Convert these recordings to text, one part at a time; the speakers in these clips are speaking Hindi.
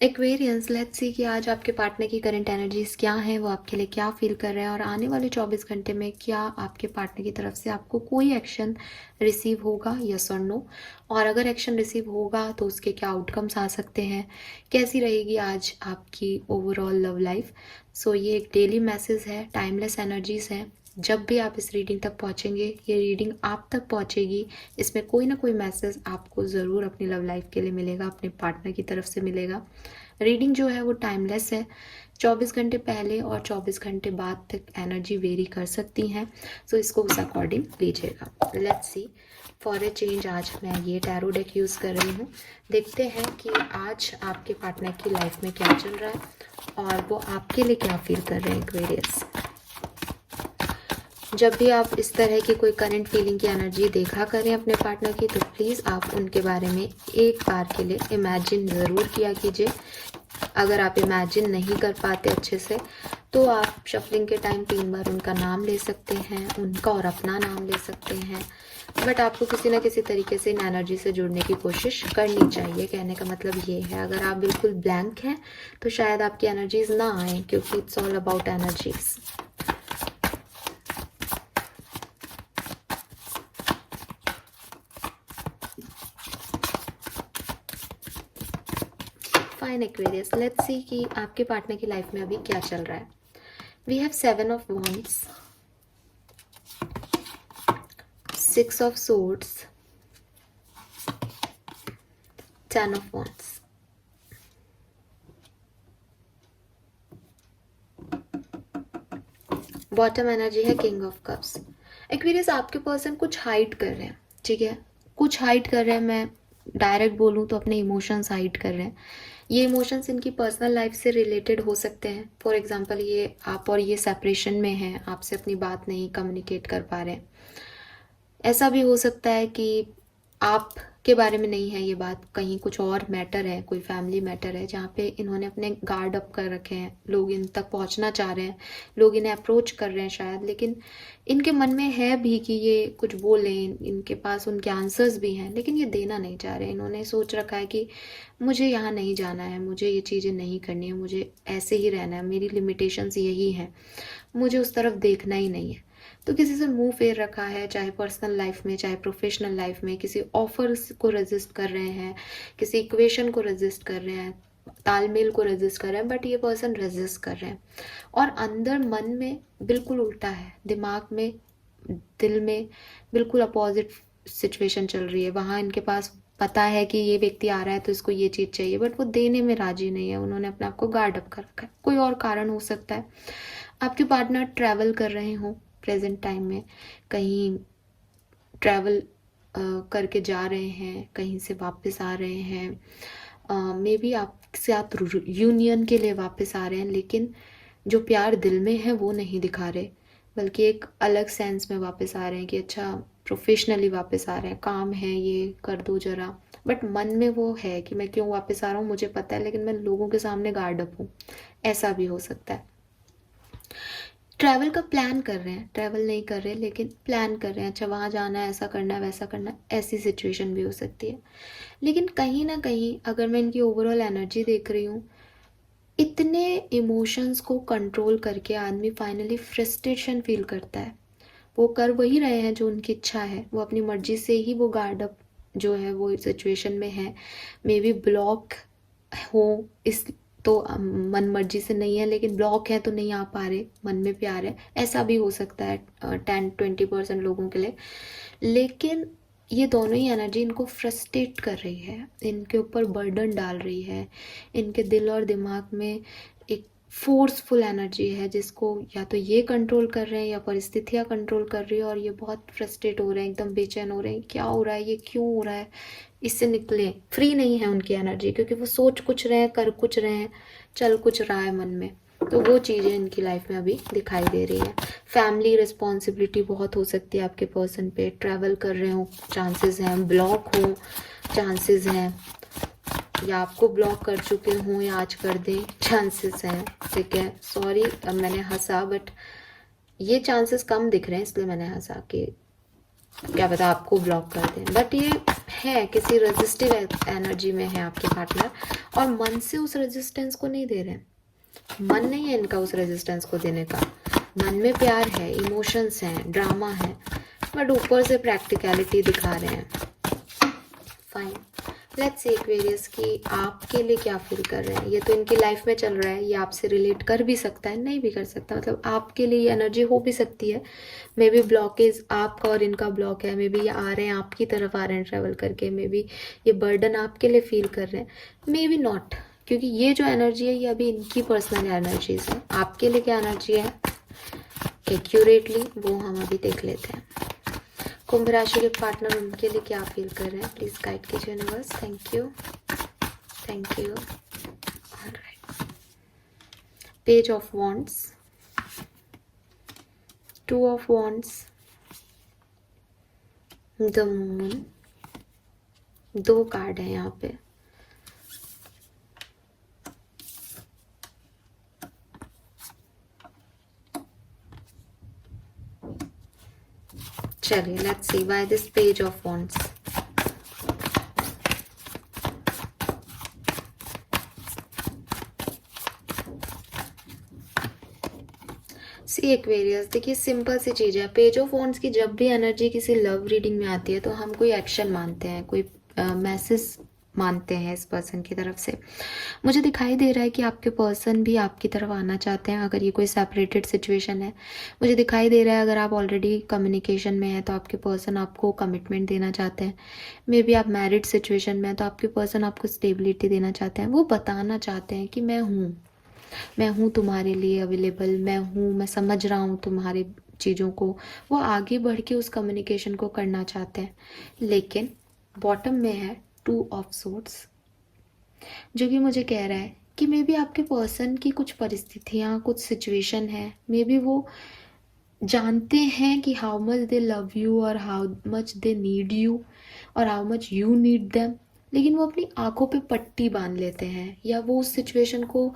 एक्वेरियंस, लेट्स सी कि आज आपके पार्टनर की करंट एनर्जीज क्या हैं, वो आपके लिए क्या फील कर रहे हैं और आने वाले 24 घंटे में क्या आपके पार्टनर की तरफ से आपको कोई एक्शन रिसीव होगा, यस और नो। और अगर एक्शन रिसीव होगा तो उसके क्या आउटकम्स आ सकते हैं, कैसी रहेगी आज आपकी ओवरऑल लव लाइफ। सो ये एक डेली मैसेज है, टाइमलेस एनर्जीज है। जब भी आप इस रीडिंग तक पहुंचेंगे, ये रीडिंग आप तक पहुंचेगी, इसमें कोई ना कोई मैसेज आपको ज़रूर अपनी लव लाइफ के लिए मिलेगा, अपने पार्टनर की तरफ से मिलेगा। रीडिंग जो है वो टाइमलेस है, 24 घंटे पहले और 24 घंटे बाद तक एनर्जी वेरी कर सकती हैं। सो इसको उस अकॉर्डिंग लीजिएगा। Let's see for a change आज मैं ये टैरो डेक यूज़ कर रही हूँ। देखते हैं कि आज आपके पार्टनर की लाइफ में क्या चल रहा है और वो आपके लिए क्या फील कर रहे हैं एक्वेरियस। जब भी आप इस तरह की कोई करंट फीलिंग की एनर्जी देखा करें अपने पार्टनर की, तो प्लीज़ आप उनके बारे में एक बार के लिए इमेजिन ज़रूर किया कीजिए। अगर आप इमेजिन नहीं कर पाते अच्छे से तो आप शफलिंग के टाइम 3 बार उनका नाम ले सकते हैं, उनका और अपना नाम ले सकते हैं। बट आपको किसी ना किसी तरीके से इन एनर्जी से जुड़ने की कोशिश करनी चाहिए। कहने का मतलब ये है, अगर आप बिल्कुल ब्लैंक हैं तो शायद आपकी एनर्जीज ना आए, क्योंकि it's all about energies. Fine Aquarius, let's see कि आपके पार्टनर की लाइफ में अभी क्या चल रहा है। We have 7 of wands, 6 of swords, 10 of wands. Bottom energy है किंग ऑफ कप्स। एक्वेरियस, आपके पर्सन कुछ हाइड कर रहे हैं, ठीक है, कुछ हाइड कर रहे हैं। मैं डायरेक्ट बोलूँ तो अपने इमोशंस हाइड कर रहे हैं। ये इमोशंस इनकी पर्सनल लाइफ से रिलेटेड हो सकते हैं। फॉर एग्जांपल, ये आप और ये सेपरेशन में हैं, आपसे अपनी बात नहीं कम्युनिकेट कर पा रहे हैं। ऐसा भी हो सकता है कि आप के बारे में नहीं है ये बात, कहीं कुछ और मैटर है, कोई फैमिली मैटर है जहाँ पे इन्होंने अपने गार्ड अप कर रखे हैं। लोग इन तक पहुँचना चाह रहे हैं, लोग इन्हें अप्रोच कर रहे हैं शायद, लेकिन इनके मन में है भी कि ये कुछ बोलें, इनके पास उनके आंसर्स भी हैं, लेकिन ये देना नहीं चाह रहे। इन्होंने सोच रखा है कि मुझे यहाँ नहीं जाना है, मुझे ये चीज़ें नहीं करनी है, मुझे ऐसे ही रहना है, मेरी लिमिटेशंस यही हैं, मुझे उस तरफ देखना ही नहीं है। तो किसी से मुंह फेर रखा है, चाहे पर्सनल लाइफ में चाहे प्रोफेशनल लाइफ में। किसी ऑफर को रेजिस्ट कर रहे हैं, किसी इक्वेशन को रेजिस्ट कर रहे हैं, तालमेल को रेजिस्ट कर रहे हैं, बट ये पर्सन रेजिस्ट कर रहे हैं। और अंदर मन में बिल्कुल उल्टा है, दिमाग में, दिल में बिल्कुल अपोजिट सिचुएशन चल रही है। वहाँ इनके पास पता है कि ये व्यक्ति आ रहा है तो इसको ये चीज़ चाहिए, बट वो देने में राजी नहीं है। उन्होंने अपने आप को गार्ड अप कर रखा है। कोई और कारण हो सकता है। आपके पार्टनर ट्रैवल कर रहे हों प्रेजेंट टाइम में, कहीं ट्रैवल करके जा रहे हैं, कहीं से वापस आ रहे हैं। मे बी आपसे आप यूनियन के लिए वापस आ रहे हैं, लेकिन जो प्यार दिल में है वो नहीं दिखा रहे, बल्कि एक अलग सेंस में वापस आ रहे हैं कि अच्छा प्रोफेशनली वापस आ रहे हैं, काम है ये कर दो ज़रा। बट मन में वो है कि मैं क्यों वापस आ रहा हूँ मुझे पता है, लेकिन मैं लोगों के सामने गार्ड अप हूँ। ऐसा भी हो सकता है। ट्रैवल का प्लान कर रहे हैं, ट्रैवल नहीं कर रहे लेकिन प्लान कर रहे हैं, अच्छा वहाँ जाना है, ऐसा करना है, वैसा करना है। ऐसी सिचुएशन भी हो सकती है। लेकिन कहीं ना कहीं अगर मैं इनकी ओवरऑल एनर्जी देख रही हूँ, इतने इमोशंस को कंट्रोल करके आदमी फाइनली फ्रस्ट्रेशन फील करता है। वो कर वही रहे हैं जो उनकी इच्छा है, वो अपनी मर्जी से ही वो गार्ड अप जो है वो सिचुएशन में है। मे बी ब्लॉक हो इस, तो मन मर्जी से नहीं है, लेकिन ब्लॉक है तो नहीं आ पा रहे, मन में प्यार है, ऐसा भी हो सकता है 10-20% लोगों के लिए। लेकिन ये दोनों ही एनर्जी इनको फ्रस्ट्रेट कर रही है, इनके ऊपर बर्डन डाल रही है। इनके दिल और दिमाग में एक फोर्सफुल एनर्जी है जिसको या तो ये कंट्रोल कर रहे हैं या परिस्थितियाँ कंट्रोल कर रही है, और ये बहुत फ्रस्ट्रेट हो रहे हैं, एकदम बेचैन हो रहे हैं, क्या हो रहा है, ये क्यों हो रहा है, इससे निकले। फ्री नहीं है उनकी एनर्जी, क्योंकि वो सोच कुछ रहे हैं, कर कुछ रहे हैं, चल कुछ रहा है मन में। तो वो चीज़ें इनकी लाइफ में अभी दिखाई दे रही है। फैमिली रिस्पॉन्सिबिलिटी बहुत हो सकती है आपके पर्सन पे, ट्रैवल कर रहे हो चांसेस हैं, ब्लॉक हो चांसेस हैं, या आपको ब्लॉक कर चुके हों या आज कर दें चांसेस हैं। ठीक है, सॉरी अब मैंने हंसा, बट ये चांसेस कम दिख रहे हैं इसलिए मैंने हंसा कि क्या पता आपको ब्लॉक कर दें। बट ये है, किसी रेजिस्टिव एनर्जी में है आपके पार्टनर, और मन से उस रेजिस्टेंस को नहीं दे रहे हैं। मन नहीं है इनका उस रेजिस्टेंस को देने का। मन में प्यार है, इमोशंस हैं, ड्रामा है, बट ऊपर से प्रैक्टिकलिटी दिखा रहे हैं। फाइन, लेट्स सी एक्वेरियस कि आपके लिए क्या फील कर रहे हैं। ये तो इनकी लाइफ में चल रहा है, ये आपसे रिलेट कर भी सकता है, नहीं भी कर सकता, मतलब आपके लिए ये एनर्जी हो भी सकती है। मे बी ब्लॉकेज आपका और इनका ब्लॉक है, मे बी ये आ रहे हैं आपकी तरफ, आ रहे हैं ट्रैवल करके, मे बी ये बर्डन आपके लिए फील कर रहे हैं, मे बी नॉट, क्योंकि ये जो एनर्जी है ये अभी इनकी पर्सनल एनर्जीज है। आपके लिए क्या एनर्जी है एक्यूरेटली वो हम अभी देख लेते हैं। कुंभ राशि के पार्टनर उनके लिए क्या फील कर रहे हैं, प्लीज गाइड कीजिए universe. Thank you, thank you. Alright, page of wands, 2 of wands, the moon, 2 card है यहाँ पे। चलिए let's see why this page of wands. See Aquarius, देखिए सिंपल सी चीज है। पेज ऑफ वॉन्ड्स की जब भी एनर्जी किसी लव रीडिंग में आती है तो हम कोई एक्शन मानते हैं, कोई मैसेज मानते हैं इस पर्सन की तरफ से। मुझे दिखाई दे रहा है कि आपके पर्सन भी आपकी तरफ आना चाहते हैं, अगर ये कोई सेपरेटेड सिचुएशन है। मुझे दिखाई दे रहा है अगर आप ऑलरेडी कम्युनिकेशन में हैं तो आपके पर्सन आपको कमिटमेंट देना चाहते हैं। मे बी आप मैरिड सिचुएशन में हैं तो आपके पर्सन आपको स्टेबिलिटी देना चाहते हैं। वो बताना चाहते हैं कि मैं हूँ तुम्हारे लिए अवेलेबल, मैं समझ रहा हूँ तुम्हारी चीज़ों को। वो आगे बढ़ के उस कम्युनिकेशन को करना चाहते हैं, लेकिन बॉटम में है 2 ऑफ सोर्ड्स, जो कि मुझे कह रहा है कि मे बी आपके पर्सन की कुछ परिस्थितियाँ, कुछ सिचुएशन है, मे बी वो जानते हैं कि how much they love you और how much they need you और how much you need them, लेकिन वो अपनी आंखों पे पट्टी बांध लेते हैं, या वो उस सिचुएशन को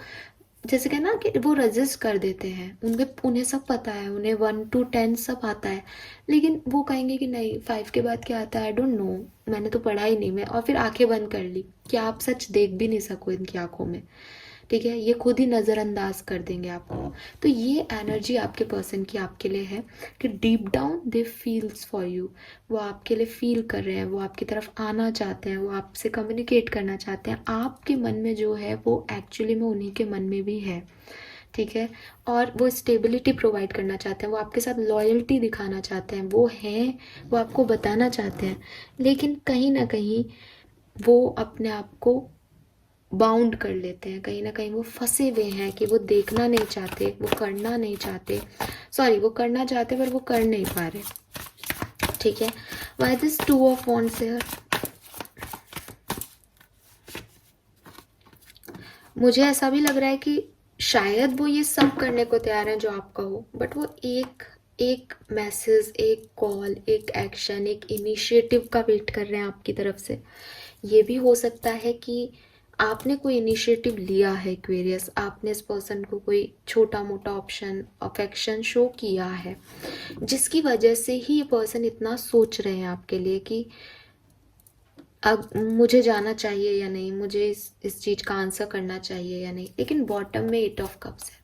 जैसे कि ना कि वो रजिस्ट कर देते हैं। उन्हें सब पता है, उन्हें 1 to 10 सब आता है, लेकिन वो कहेंगे कि नहीं 5 के बाद क्या आता है आई डोंट नो, मैंने तो पढ़ा ही नहीं, मैं, और फिर आंखें बंद कर ली कि आप सच देख भी नहीं सको इनकी आंखों में। ठीक है, ये खुद ही नज़रअंदाज कर देंगे आपको। तो ये एनर्जी आपके पर्सन की आपके लिए है कि deep down they feels for you, वो आपके लिए फील कर रहे हैं, वो आपकी तरफ आना चाहते हैं, वो आपसे कम्युनिकेट करना चाहते हैं। आपके मन में जो है वो एक्चुअली में उन्हीं के मन में भी है। ठीक है, और वो स्टेबिलिटी प्रोवाइड करना चाहते हैं, वो आपके साथ लॉयल्टी दिखाना चाहते हैं, वो हैं, वो आपको बताना चाहते हैं, लेकिन कहीं ना कहीं वो अपने आप को बाउंड कर लेते हैं, कहीं ना कहीं वो फंसे हुए हैं कि वो देखना नहीं चाहते, वो करना नहीं चाहते, सॉरी वो करना चाहते पर वो कर नहीं पा रहे। ठीक है, why this 2 of wands here? मुझे ऐसा भी लग रहा है कि शायद वो ये सब करने को तैयार हैं जो आप कहो, बट वो एक मैसेज, एक कॉल, एक एक्शन, एक इनिशिएटिव का वेट कर रहे हैं आपकी तरफ से। ये भी हो सकता है कि आपने कोई इनिशिएटिव लिया है एक्वेरियस, आपने इस पर्सन को कोई छोटा मोटा ऑप्शन अफेक्शन शो किया है, जिसकी वजह से ही ये पर्सन इतना सोच रहे हैं आपके लिए कि अब मुझे जाना चाहिए या नहीं, मुझे इस चीज़ का आंसर करना चाहिए या नहीं। लेकिन बॉटम में 8 ऑफ कप्स है।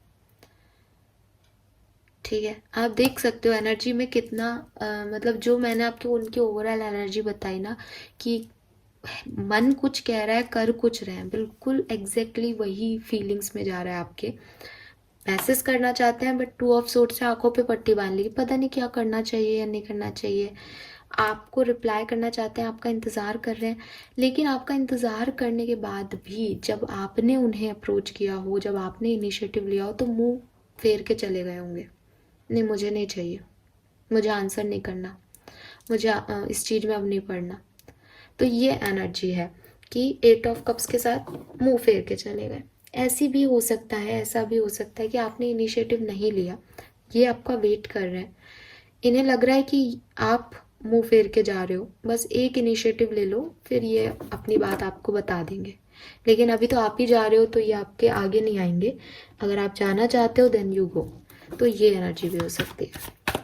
ठीक है, आप देख सकते हो एनर्जी में कितना मतलब जो मैंने आपको उनकी ओवरऑल एनर्जी बताई ना कि मन कुछ कह रहा है, कर कुछ रहे हैं, बिल्कुल एग्जैक्टली वही फीलिंग्स में जा रहा है आपके। मैसेज करना चाहते हैं बट 2 ऑफ सोर्ड से आंखों पे पट्टी बांध ली, पता नहीं क्या करना चाहिए या नहीं करना चाहिए। आपको रिप्लाई करना चाहते हैं, आपका इंतज़ार कर रहे हैं, लेकिन आपका इंतज़ार करने के बाद भी जब आपने उन्हें अप्रोच किया हो, जब आपने इनिशिएटिव लिया हो, तो मुंह फेर के चले गए होंगे, नहीं मुझे नहीं चाहिए, मुझे आंसर नहीं करना, मुझे इस चीज़ में अब नहीं पढ़ना। तो ये एनर्जी है कि 8 ऑफ कप्स के साथ मुंह फेर के चले गए। ऐसी भी हो सकता है, ऐसा भी हो सकता है कि आपने इनिशिएटिव नहीं लिया, ये आपका वेट कर रहे हैं। इन्हें लग रहा है कि आप मुंह फेर के जा रहे हो, बस एक इनिशिएटिव ले लो फिर ये अपनी बात आपको बता देंगे, लेकिन अभी तो आप ही जा रहे हो तो ये आपके आगे नहीं आएंगे। अगर आप जाना चाहते हो देन यू गो। तो ये एनर्जी भी हो सकती है।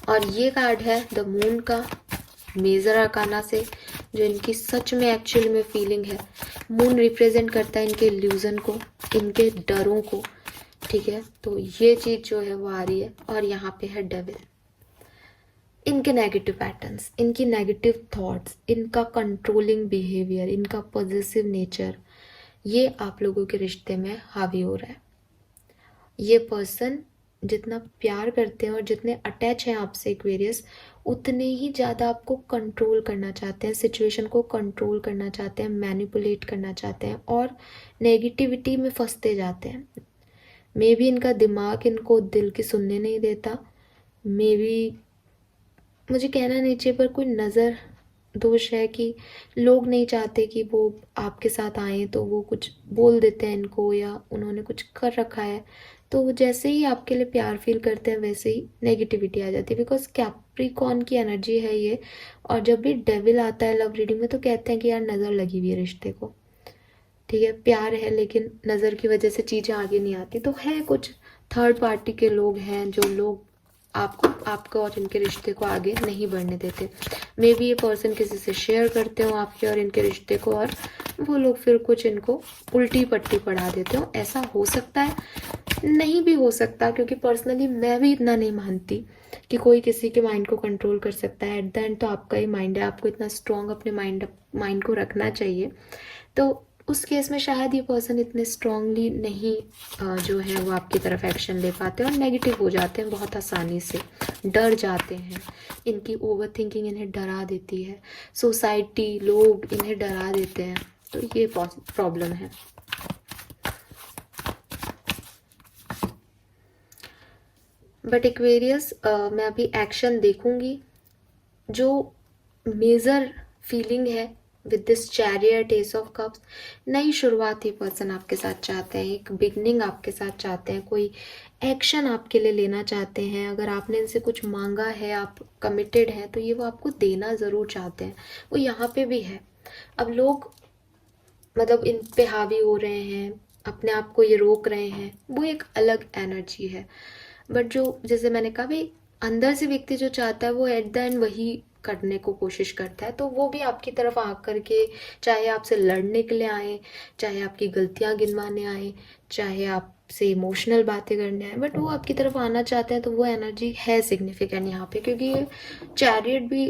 और ये कार्ड है द मून का, मेजर अरकाना से जो इनकी सच में एक्चुअल में फीलिंग है। मून रिप्रेजेंट करता है इनके इल्यूजन को, इनके डरों को, ठीक है। तो ये चीज़ जो है वो आ रही है। और यहाँ पे है डेविल, इनके नेगेटिव पैटर्न्स, इनकी नेगेटिव थॉट्स, इनका कंट्रोलिंग बिहेवियर, इनका पॉजिटिव नेचर, ये आप लोगों के रिश्ते में हावी हो रहा है। ये पर्सन जितना प्यार करते हैं और जितने अटैच हैं आपसे एक्वेरियस, उतने ही ज़्यादा आपको कंट्रोल करना चाहते हैं, सिचुएशन को कंट्रोल करना चाहते हैं, मैनिपुलेट करना चाहते हैं और नेगेटिविटी में फंसते जाते हैं। मे बी इनका दिमाग इनको दिल की सुनने नहीं देता, मे बी, मुझे कहना नहीं चाहिए पर कोई नज़र दोष है कि लोग नहीं चाहते कि वो आपके साथ आए, तो वो कुछ बोल देते हैं इनको या उन्होंने कुछ कर रखा है, तो वो जैसे ही आपके लिए प्यार फील करते हैं वैसे ही नेगेटिविटी आ जाती है। बिकॉज कैप्रिकॉर्न की एनर्जी है ये। और जब भी डेविल आता है लव रीडिंग में तो कहते हैं कि यार नज़र लगी हुई है रिश्ते को, ठीक है, प्यार है लेकिन नज़र की वजह से चीज़ें आगे नहीं आती। तो है कुछ थर्ड पार्टी के लोग हैं जो लोग आपको और इनके रिश्ते को आगे नहीं बढ़ने देते। मे बी ये पर्सन किसी से शेयर करते हो आपके और इनके रिश्ते को, और वो लोग फिर कुछ इनको उल्टी पट्टी पढ़ा देते हो। ऐसा हो सकता है, नहीं भी हो सकता, क्योंकि पर्सनली मैं भी इतना नहीं मानती कि कोई किसी के माइंड को कंट्रोल कर सकता है। एट द एंड तो आपका ही माइंड है, आपको इतना स्ट्रॉन्ग अपने माइंड को रखना चाहिए। तो उस केस में शायद ये पर्सन इतने स्ट्रांगली नहीं जो है वो आपकी तरफ एक्शन ले पाते हैं और नेगेटिव हो जाते हैं बहुत आसानी से, डर जाते हैं। इनकी ओवर थिंकिंग इन्हें डरा देती है, सोसाइटी, लोग इन्हें डरा देते हैं। तो ये प्रॉब्लम है। बट एक्वेरियस, मैं अभी एक्शन देखूंगी। जो मेजर फीलिंग है with this chariot, S of cups, नई शुरुआत ये पर्सन आपके साथ चाहते हैं, एक बिगनिंग आपके साथ चाहते हैं, कोई एक्शन आपके लिए लेना चाहते हैं। अगर आपने इनसे कुछ मांगा है, आप कमिटेड हैं, तो ये वो आपको देना ज़रूर चाहते हैं। वो यहाँ पे भी है। अब लोग मतलब इन पे हावी हो रहे हैं, अपने आप को ये रोक रहे हैं, वो एक अलग एनर्जी है। बट जो, जैसे मैंने कहा भी, अंदर से व्यक्ति जो चाहता है वो एट द एंड वही करने को कोशिश करता है। तो वो भी आपकी तरफ आ करके, चाहे आपसे लड़ने के लिए आए, चाहे आपकी गलतियां गिनवाने आए, चाहे आपसे इमोशनल बातें करने आए, बट वो आपकी तरफ आना चाहते हैं। तो वो एनर्जी है सिग्निफिकेंट यहाँ पे, क्योंकि ये चैरियट भी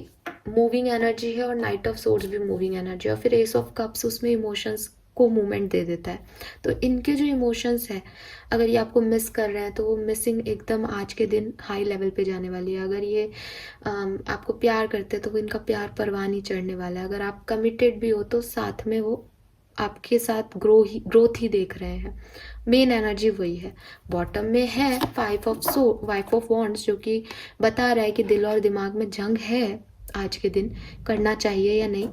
मूविंग एनर्जी है और नाइट ऑफ सोर्ड्स भी मूविंग एनर्जी है, और फिर एस ऑफ कप्स उसमें इमोशंस को मूवमेंट दे देता है। तो इनके जो इमोशंस हैं, अगर ये आपको मिस कर रहे हैं तो वो मिसिंग एकदम आज के दिन हाई लेवल पे जाने वाली है। अगर ये आपको प्यार करते हैं तो वो इनका प्यार परवाह नहीं चढ़ने वाला है। अगर आप कमिटेड भी हो तो साथ में वो आपके साथ ग्रोथ ही देख रहे हैं। मेन एनर्जी वही है। बॉटम में है वाइफ ऑफ वॉन्ड्स, जो कि बता रहा है कि दिल और दिमाग में जंग है आज के दिन, करना चाहिए या नहीं।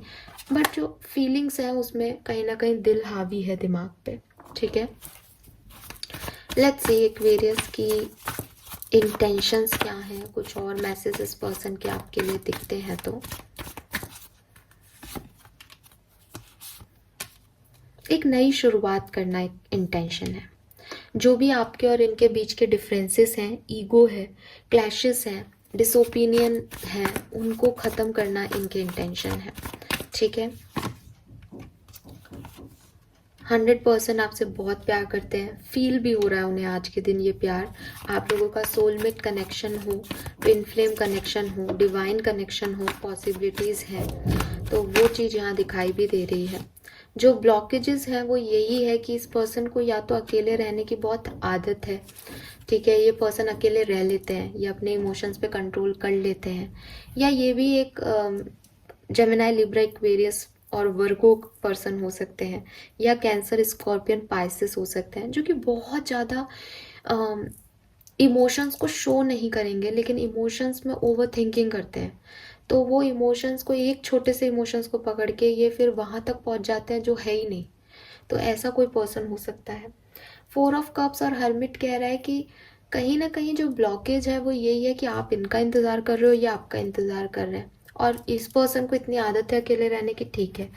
बट जो फीलिंग्स है उसमें कहीं ना कहीं दिल हावी है दिमाग पे, ठीक है। लेट्स सी एक्वेरियस की इंटेंशंस क्या हैं, कुछ और मैसेज इस पर्सन के आपके लिए दिखते हैं तो। एक नई शुरुआत करना एक इंटेंशन है। जो भी आपके और इनके बीच के डिफरेंसेस हैं, ईगो है, क्लैशेस हैं, डिसओपिनियन है, उनको ख़त्म करना इनके इंटेंशन है, ठीक है। 100% आपसे बहुत प्यार करते हैं, फील भी हो रहा है उन्हें आज के दिन ये प्यार। आप लोगों का सोलमेट कनेक्शन हो, ट्विन फ्लेम कनेक्शन हो, डिवाइन कनेक्शन हो, पॉसिबिलिटीज़ हैं, तो वो चीज़ यहाँ दिखाई भी दे रही है। जो ब्लॉकेजेस हैं वो यही है कि इस पर्सन को या तो अकेले रहने की बहुत आदत है, ठीक है, ये पर्सन अकेले रह लेते हैं, ये अपने इमोशंस पे कंट्रोल कर लेते हैं, या ये भी एक जेमिनी, लिब्रा, एक्वेरियस और वर्गो पर्सन हो सकते हैं, या कैंसर, स्कॉर्पियन, पाइसेस हो सकते हैं, जो कि बहुत ज़्यादा इमोशंस को शो नहीं करेंगे लेकिन इमोशंस में ओवर थिंकिंग करते हैं। तो वो इमोशंस को, एक छोटे से इमोशंस को पकड़ के ये फिर वहाँ तक पहुँच जाते हैं जो है ही नहीं। तो ऐसा कोई पर्सन हो सकता है। 4 ऑफ कप्स और हर्मिट कह रहा है कि कहीं ना कहीं जो ब्लॉकेज है वो यही है कि आप इनका इंतज़ार कर रहे हो या आपका इंतज़ार कर रहे हैं, और इस पर्सन को इतनी आदत है अकेले रहने की, ठीक है।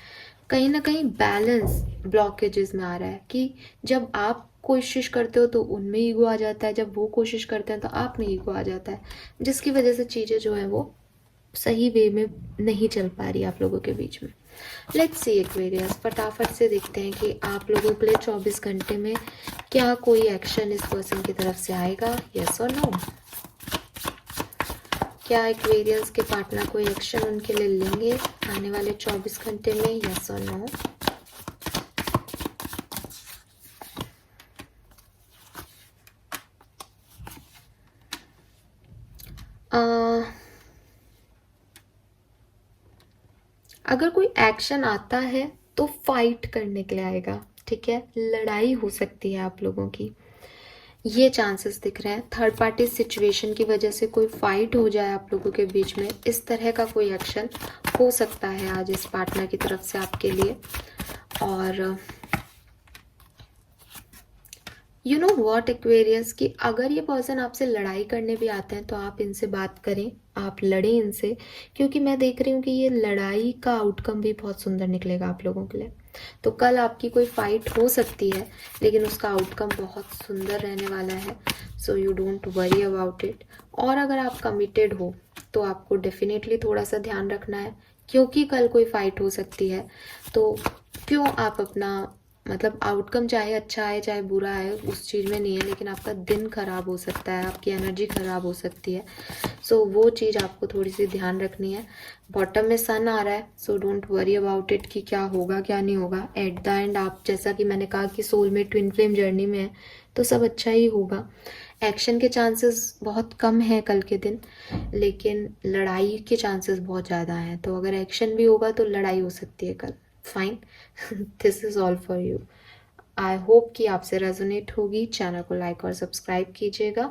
कहीं ना कहीं बैलेंस ब्लॉकेजेस में आ रहा है कि जब आप कोशिश करते हो तो उनमें ईगो आ जाता है, जब वो कोशिश करते हैं तो आप में ईगो आ जाता है, जिसकी वजह से चीज़ें जो है वो सही वे में नहीं चल पा रही आप लोगों के बीच में। लेट्स सी एक्वेरियस, फटाफट से देखते हैं कि आप लोगों के लिए 24 घंटे में क्या कोई एक्शन इस पर्सन की तरफ से आएगा, यस और नो। क्या एक्वेरियस के पार्टनर कोई एक्शन उनके लिए लेंगे आने वाले 24 घंटे में, यस और नो। अगर कोई एक्शन आता है तो फाइट करने के लिए आएगा, ठीक है, लड़ाई हो सकती है आप लोगों की, ये चांसेस दिख रहे हैं। थर्ड पार्टी सिचुएशन की वजह से कोई फाइट हो जाए आप लोगों के बीच में, इस तरह का कोई एक्शन हो सकता है आज इस पार्टनर की तरफ से आपके लिए। और यू नो वॉट एक्वेरियस, कि अगर ये पर्सन आपसे लड़ाई करने भी आते हैं तो आप इनसे बात करें, आप लड़ें इनसे, क्योंकि मैं देख रही हूँ कि ये लड़ाई का आउटकम भी बहुत सुंदर निकलेगा आप लोगों के लिए। तो कल आपकी कोई फाइट हो सकती है लेकिन उसका आउटकम बहुत सुंदर रहने वाला है, so you don't worry about it. और अगर आप कमिटेड हो तो आपको डेफिनेटली थोड़ा सा ध्यान रखना है, क्योंकि कल कोई फाइट हो सकती है। तो क्यों आप अपना मतलब आउटकम चाहे अच्छा आए चाहे बुरा आए उस चीज़ में नहीं है, लेकिन आपका दिन खराब हो सकता है, आपकी एनर्जी खराब हो सकती है। सो वो चीज़ आपको थोड़ी सी ध्यान रखनी है। बॉटम में सन आ रहा है, so don't worry about it कि क्या होगा क्या नहीं होगा। एट द एंड आप, जैसा कि मैंने कहा कि सोल में ट्विन फ्लेम जर्नी में है, तो सब अच्छा ही होगा। एक्शन के चांसेस बहुत कम है कल के दिन, लेकिन लड़ाई के चांसेस बहुत ज़्यादा हैं। तो अगर एक्शन भी होगा तो लड़ाई हो सकती है कल। Fine, this is all for you. I hope कि आपसे रेजोनेट होगी। चैनल को लाइक और सब्सक्राइब कीजिएगा।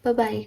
Bye bye.